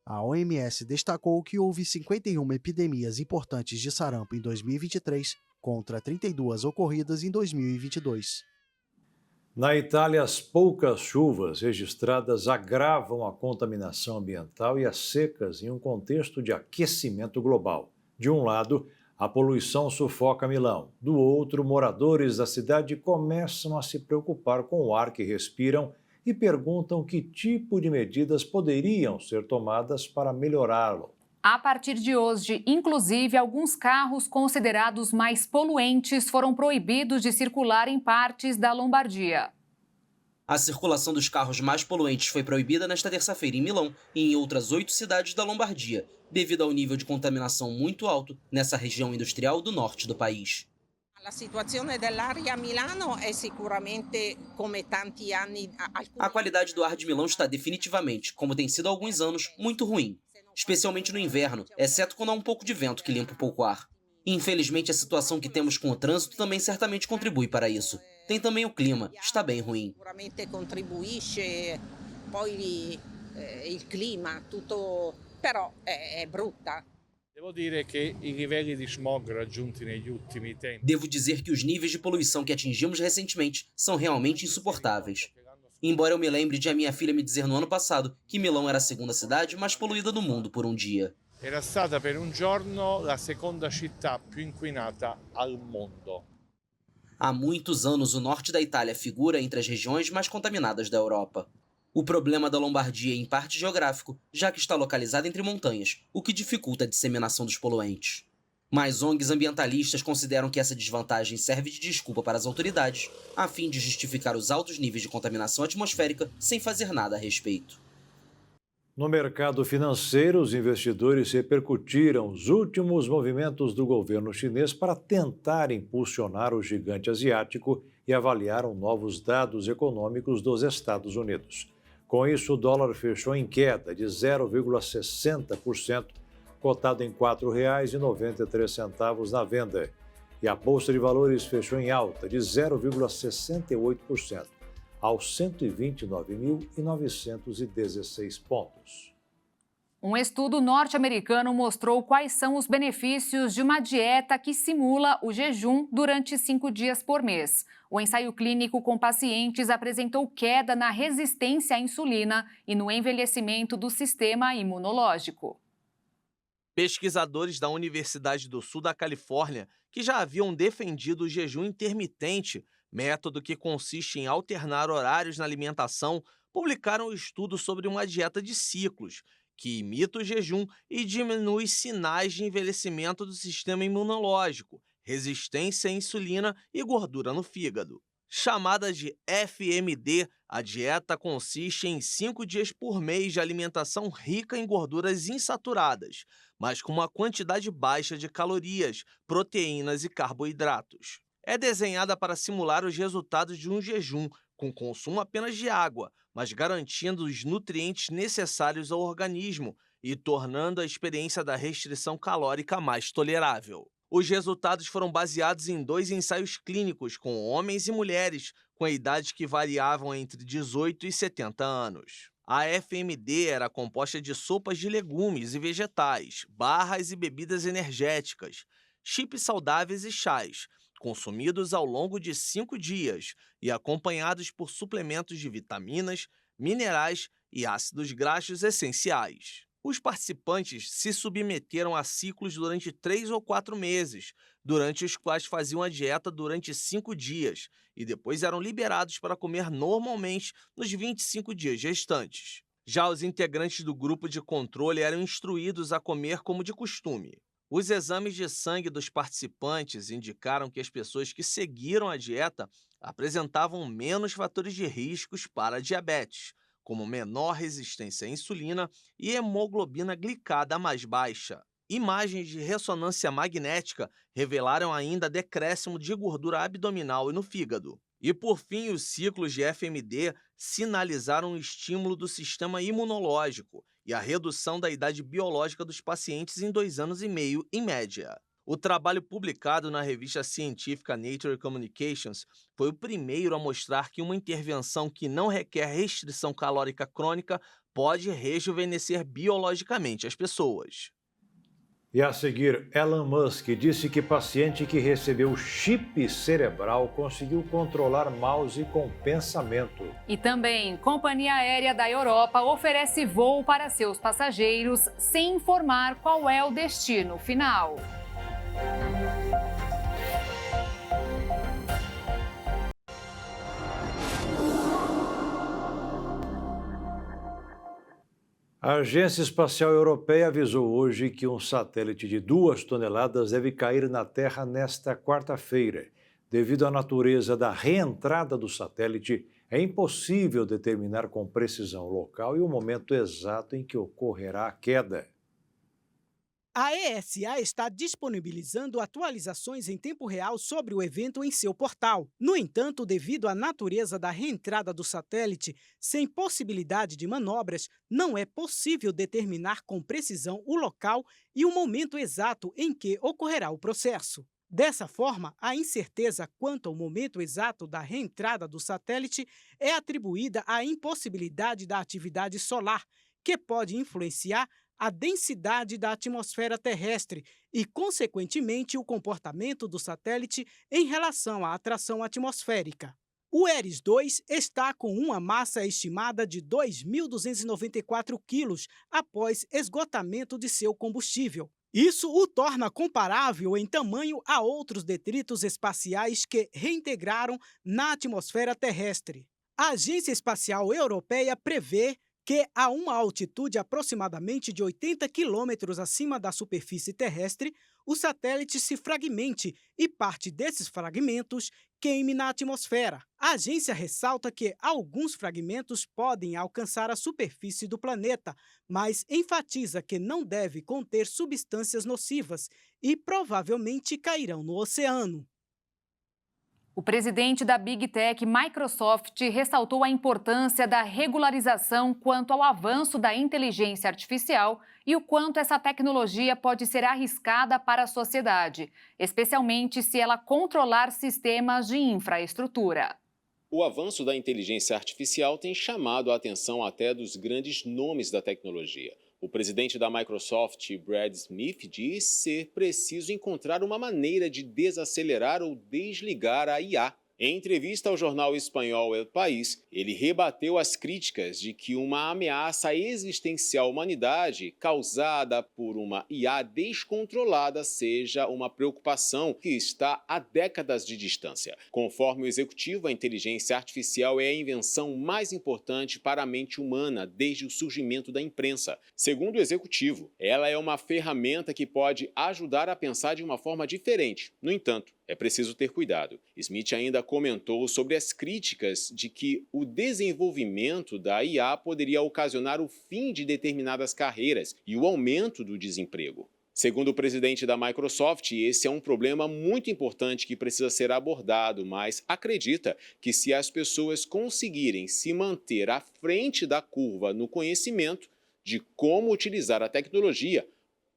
A OMS destacou que houve 51 epidemias importantes de sarampo em 2023, contra 32 ocorridas em 2022. Na Itália, as poucas chuvas registradas agravam a contaminação ambiental e as secas em um contexto de aquecimento global. De um lado, a poluição sufoca Milão. Do outro, moradores da cidade começam a se preocupar com o ar que respiram e perguntam que tipo de medidas poderiam ser tomadas para melhorá-lo. A partir de hoje, inclusive, alguns carros considerados mais poluentes foram proibidos de circular em partes da Lombardia. A circulação dos carros mais poluentes foi proibida nesta terça-feira em Milão e em outras 8 cidades da Lombardia, devido ao nível de contaminação muito alto nessa região industrial do norte do país. A qualidade do ar de Milão está definitivamente, como tem sido há alguns anos, muito ruim. Especialmente no inverno, exceto quando há um pouco de vento que limpa um pouco o ar. Infelizmente, a situação que temos com o trânsito também certamente contribui para isso. Tem também o clima, está bem ruim. Sicuramente contribuisce, poi il clima, tutto, però è brutta. Devo dizer que os níveis de poluição que atingimos recentemente são realmente insuportáveis. Embora eu me lembre de a minha filha me dizer no ano passado que Milão era a segunda cidade mais poluída do mundo por um dia. Era stata per un giorno la seconda città più inquinata al mondo. Há muitos anos, o norte da Itália figura entre as regiões mais contaminadas da Europa. O problema da Lombardia é em parte geográfico, já que está localizada entre montanhas, o que dificulta a disseminação dos poluentes. Mas ONGs ambientalistas consideram que essa desvantagem serve de desculpa para as autoridades, a fim de justificar os altos níveis de contaminação atmosférica sem fazer nada a respeito. No mercado financeiro, os investidores repercutiram os últimos movimentos do governo chinês para tentar impulsionar o gigante asiático e avaliaram novos dados econômicos dos Estados Unidos. Com isso, o dólar fechou em queda de 0,60%, cotado em R$ 4,93 na venda. E a Bolsa de Valores fechou em alta de 0,68%, aos 129.916 pontos. Um estudo norte-americano mostrou quais são os benefícios de uma dieta que simula o jejum durante 5 dias por mês. O ensaio clínico com pacientes apresentou queda na resistência à insulina e no envelhecimento do sistema imunológico. Pesquisadores da Universidade do Sul da Califórnia, que já haviam defendido o jejum intermitente, método que consiste em alternar horários na alimentação, publicaram um estudo sobre uma dieta de ciclos, que imita o jejum e diminui sinais de envelhecimento do sistema imunológico, resistência à insulina e gordura no fígado. Chamada de FMD, a dieta consiste em 5 dias por mês de alimentação rica em gorduras insaturadas, mas com uma quantidade baixa de calorias, proteínas e carboidratos. É desenhada para simular os resultados de um jejum, com consumo apenas de água, mas garantindo os nutrientes necessários ao organismo e tornando a experiência da restrição calórica mais tolerável. Os resultados foram baseados em 2 ensaios clínicos com homens e mulheres com idades que variavam entre 18 e 70 anos. A FMD era composta de sopas de legumes e vegetais, barras e bebidas energéticas, chips saudáveis e chás, consumidos ao longo de 5 dias e acompanhados por suplementos de vitaminas, minerais e ácidos graxos essenciais. Os participantes se submeteram a ciclos durante 3 ou 4 meses, durante os quais faziam a dieta durante 5 dias e depois eram liberados para comer normalmente nos 25 dias restantes. Já os integrantes do grupo de controle eram instruídos a comer como de costume. Os exames de sangue dos participantes indicaram que as pessoas que seguiram a dieta apresentavam menos fatores de riscos para a diabetes, como menor resistência à insulina e hemoglobina glicada mais baixa. Imagens de ressonância magnética revelaram ainda decréscimo de gordura abdominal e no fígado. E, por fim, os ciclos de FMD sinalizaram o estímulo do sistema imunológico e a redução da idade biológica dos pacientes em 2 anos e meio, em média. O trabalho publicado na revista científica Nature Communications foi o primeiro a mostrar que uma intervenção que não requer restrição calórica crônica pode rejuvenescer biologicamente as pessoas. E a seguir, Elon Musk disse que paciente que recebeu chip cerebral conseguiu controlar mouse com pensamento. E também, companhia aérea da Europa oferece voo para seus passageiros sem informar qual é o destino final. A Agência Espacial Europeia avisou hoje que um satélite de 2 toneladas deve cair na Terra nesta quarta-feira. Devido à natureza da reentrada do satélite, é impossível determinar com precisão o local e o momento exato em que ocorrerá a queda. A ESA está disponibilizando atualizações em tempo real sobre o evento em seu portal. No entanto, devido à natureza da reentrada do satélite, sem possibilidade de manobras, não é possível determinar com precisão o local e o momento exato em que ocorrerá o processo. Dessa forma, a incerteza quanto ao momento exato da reentrada do satélite é atribuída à impossibilidade da atividade solar, que pode influenciar a densidade da atmosfera terrestre e, consequentemente, o comportamento do satélite em relação à atração atmosférica. O Eris-2 está com uma massa estimada de 2.294 quilos após esgotamento de seu combustível. Isso o torna comparável em tamanho a outros detritos espaciais que reintegraram na atmosfera terrestre. A Agência Espacial Europeia prevê que a uma altitude aproximadamente de 80 quilômetros acima da superfície terrestre, o satélite se fragmente e parte desses fragmentos queime na atmosfera. A agência ressalta que alguns fragmentos podem alcançar a superfície do planeta, mas enfatiza que não deve conter substâncias nocivas e provavelmente cairão no oceano. O presidente da Big Tech, Microsoft, ressaltou a importância da regularização quanto ao avanço da inteligência artificial e o quanto essa tecnologia pode ser arriscada para a sociedade, especialmente se ela controlar sistemas de infraestrutura. O avanço da inteligência artificial tem chamado a atenção até dos grandes nomes da tecnologia. O presidente da Microsoft, Brad Smith, diz ser preciso encontrar uma maneira de desacelerar ou desligar a IA. Em entrevista ao jornal espanhol El País, ele rebateu as críticas de que uma ameaça existencial à humanidade causada por uma IA descontrolada seja uma preocupação que está a décadas de distância. Conforme o executivo, a inteligência artificial é a invenção mais importante para a mente humana desde o surgimento da imprensa. Segundo o executivo, ela é uma ferramenta que pode ajudar a pensar de uma forma diferente. No entanto, É preciso ter cuidado. Smith ainda comentou sobre as críticas de que o desenvolvimento da IA poderia ocasionar o fim de determinadas carreiras e o aumento do desemprego. Segundo o presidente da Microsoft, esse é um problema muito importante que precisa ser abordado, mas acredita que se as pessoas conseguirem se manter à frente da curva no conhecimento de como utilizar a tecnologia,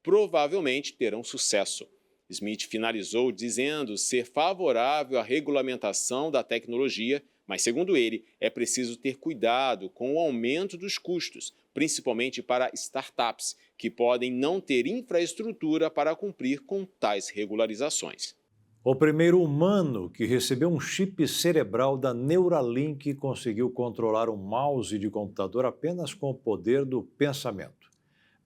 provavelmente terão sucesso. Smith finalizou dizendo ser favorável à regulamentação da tecnologia, mas, segundo ele, é preciso ter cuidado com o aumento dos custos, principalmente para startups, que podem não ter infraestrutura para cumprir com tais regularizações. O primeiro humano que recebeu um chip cerebral da Neuralink conseguiu controlar um mouse de computador apenas com o poder do pensamento.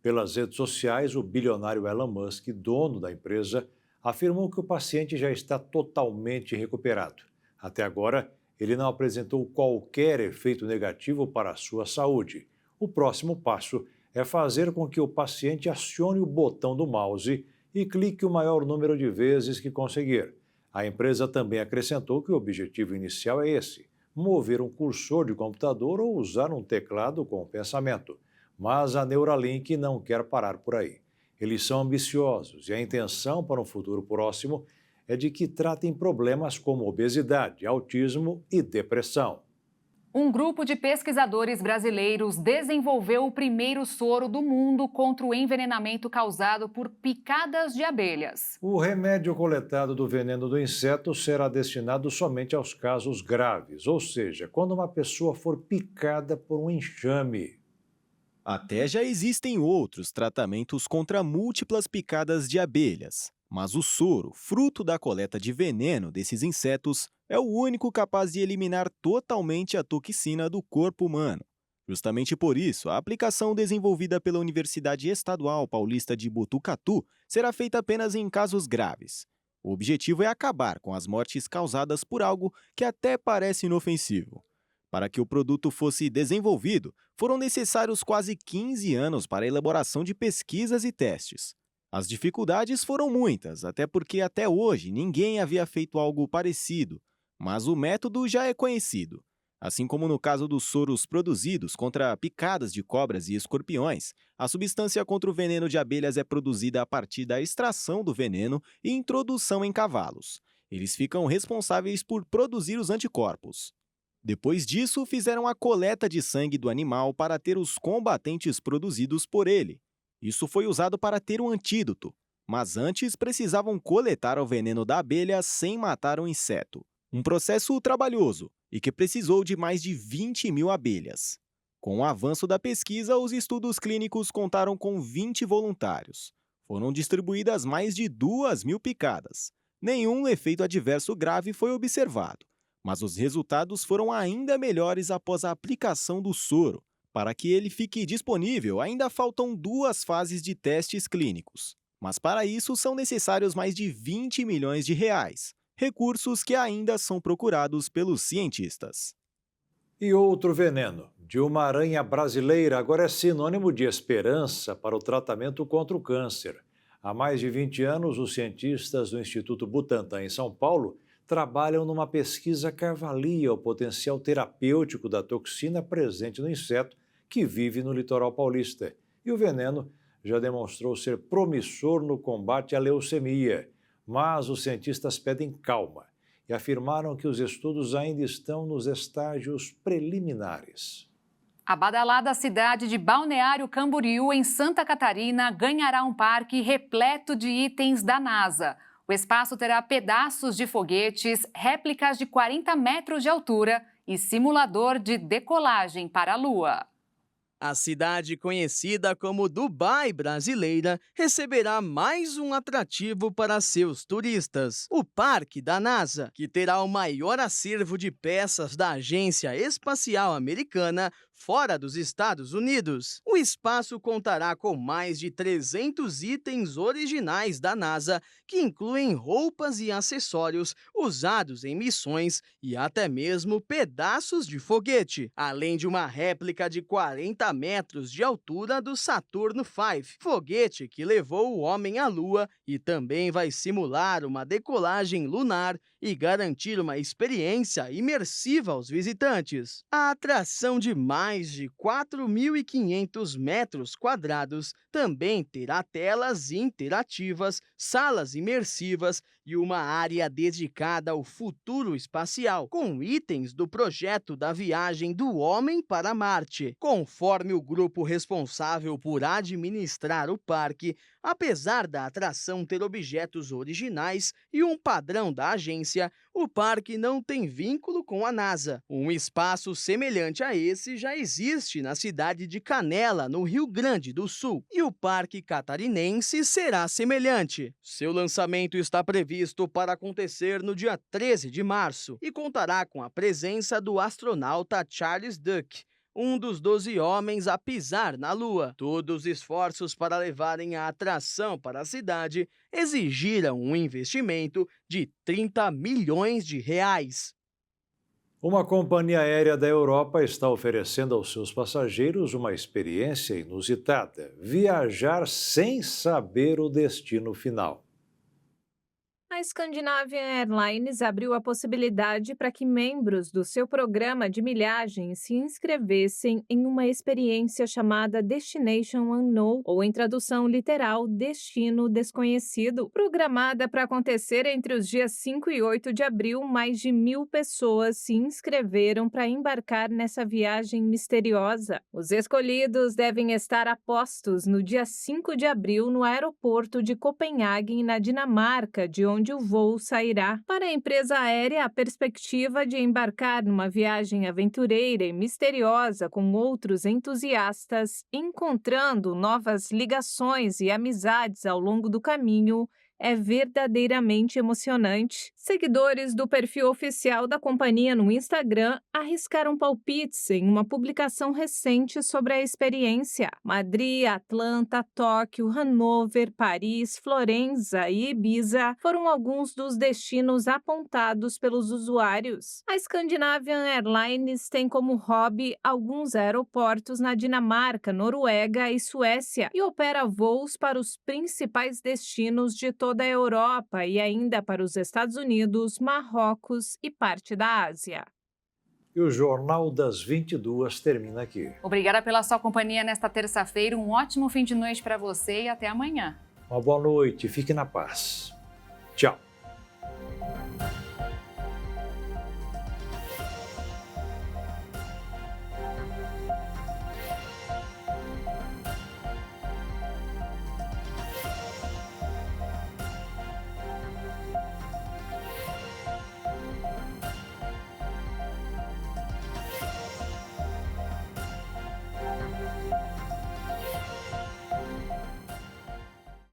Pelas redes sociais, o bilionário Elon Musk, dono da empresa, afirmou que o paciente já está totalmente recuperado. Até agora, ele não apresentou qualquer efeito negativo para a sua saúde. O próximo passo é fazer com que o paciente acione o botão do mouse e clique o maior número de vezes que conseguir. A empresa também acrescentou que o objetivo inicial é esse: mover um cursor de computador ou usar um teclado com pensamento. Mas a Neuralink não quer parar por aí. Eles são ambiciosos e a intenção para um futuro próximo é de que tratem problemas como obesidade, autismo e depressão. Um grupo de pesquisadores brasileiros desenvolveu o primeiro soro do mundo contra o envenenamento causado por picadas de abelhas. O remédio coletado do veneno do inseto será destinado somente aos casos graves, ou seja, quando uma pessoa for picada por um enxame. Até já existem outros tratamentos contra múltiplas picadas de abelhas, mas o soro, fruto da coleta de veneno desses insetos, é o único capaz de eliminar totalmente a toxina do corpo humano. Justamente por isso, a aplicação desenvolvida pela Universidade Estadual Paulista de Botucatu será feita apenas em casos graves. O objetivo é acabar com as mortes causadas por algo que até parece inofensivo. Para que o produto fosse desenvolvido, foram necessários quase 15 anos para a elaboração de pesquisas e testes. As dificuldades foram muitas, até porque até hoje ninguém havia feito algo parecido, mas o método já é conhecido. Assim como no caso dos soros produzidos contra picadas de cobras e escorpiões, a substância contra o veneno de abelhas é produzida a partir da extração do veneno e introdução em cavalos. Eles ficam responsáveis por produzir os anticorpos. Depois disso, fizeram a coleta de sangue do animal para ter os combatentes produzidos por ele. Isso foi usado para ter um antídoto, mas antes precisavam coletar o veneno da abelha sem matar o inseto. Um processo trabalhoso e que precisou de mais de 20 mil abelhas. Com o avanço da pesquisa, os estudos clínicos contaram com 20 voluntários. Foram distribuídas mais de 2.000 picadas. Nenhum efeito adverso grave foi observado, mas os resultados foram ainda melhores após a aplicação do soro. Para que ele fique disponível, ainda faltam 2 fases de testes clínicos. Mas para isso são necessários mais de 20 milhões de reais, recursos que ainda são procurados pelos cientistas. E outro veneno de uma aranha brasileira agora é sinônimo de esperança para o tratamento contra o câncer. Há mais de 20 anos, os cientistas do Instituto Butantan, em São Paulo, trabalham numa pesquisa que avalia o potencial terapêutico da toxina presente no inseto que vive no litoral paulista. E o veneno já demonstrou ser promissor no combate à leucemia. Mas os cientistas pedem calma e afirmaram que os estudos ainda estão nos estágios preliminares. A badalada cidade de Balneário Camboriú, em Santa Catarina, ganhará um parque repleto de itens da NASA. O espaço terá pedaços de foguetes, réplicas de 40 metros de altura e simulador de decolagem para a Lua. A cidade conhecida como Dubai brasileira receberá mais um atrativo para seus turistas. O Parque da NASA, que terá o maior acervo de peças da Agência Espacial Americana, fora dos Estados Unidos. O espaço contará com mais de 300 itens originais da NASA, que incluem roupas e acessórios usados em missões e até mesmo pedaços de foguete, além de uma réplica de 40 metros de altura do Saturno V, foguete que levou o homem à Lua e também vai simular uma decolagem lunar e garantir uma experiência imersiva aos visitantes. A atração de mais de 4.500 metros quadrados também terá telas interativas, salas imersivas e uma área dedicada ao futuro espacial, com itens do projeto da viagem do homem para Marte. Conforme o grupo responsável por administrar o parque, apesar da atração ter objetos originais e um padrão da agência, o parque não tem vínculo com a NASA. Um espaço semelhante a esse já existe na cidade de Canela, no Rio Grande do Sul, e o Parque Catarinense será semelhante. Seu lançamento está previsto para acontecer no dia 13 de março e contará com a presença do astronauta Charles Duke, um dos 12 homens a pisar na Lua. Todos os esforços para levarem a atração para a cidade exigiram um investimento de 30 milhões de reais. Uma companhia aérea da Europa está oferecendo aos seus passageiros uma experiência inusitada: viajar sem saber o destino final. A Scandinavian Airlines abriu a possibilidade para que membros do seu programa de milhagem se inscrevessem em uma experiência chamada Destination Unknown, ou em tradução literal, Destino Desconhecido. Programada para acontecer entre os dias 5 e 8 de abril, mais de 1.000 pessoas se inscreveram para embarcar nessa viagem misteriosa. Os escolhidos devem estar a postos no dia 5 de abril no aeroporto de Copenhague, na Dinamarca, de onde o voo sairá. Para a empresa aérea, a perspectiva de embarcar numa viagem aventureira e misteriosa com outros entusiastas, encontrando novas ligações e amizades ao longo do caminho, é verdadeiramente emocionante. Seguidores do perfil oficial da companhia no Instagram arriscaram palpites em uma publicação recente sobre a experiência. Madrid, Atlanta, Tóquio, Hannover, Paris, Florença e Ibiza foram alguns dos destinos apontados pelos usuários. A Scandinavian Airlines tem como hobby alguns aeroportos na Dinamarca, Noruega e Suécia e opera voos para os principais destinos de toda a Europa e ainda para os Estados Unidos, Marrocos e parte da Ásia. E o Jornal das 22 termina aqui. Obrigada pela sua companhia nesta terça-feira. Um ótimo fim de noite para você e até amanhã. Uma boa noite. Fique na paz. Tchau.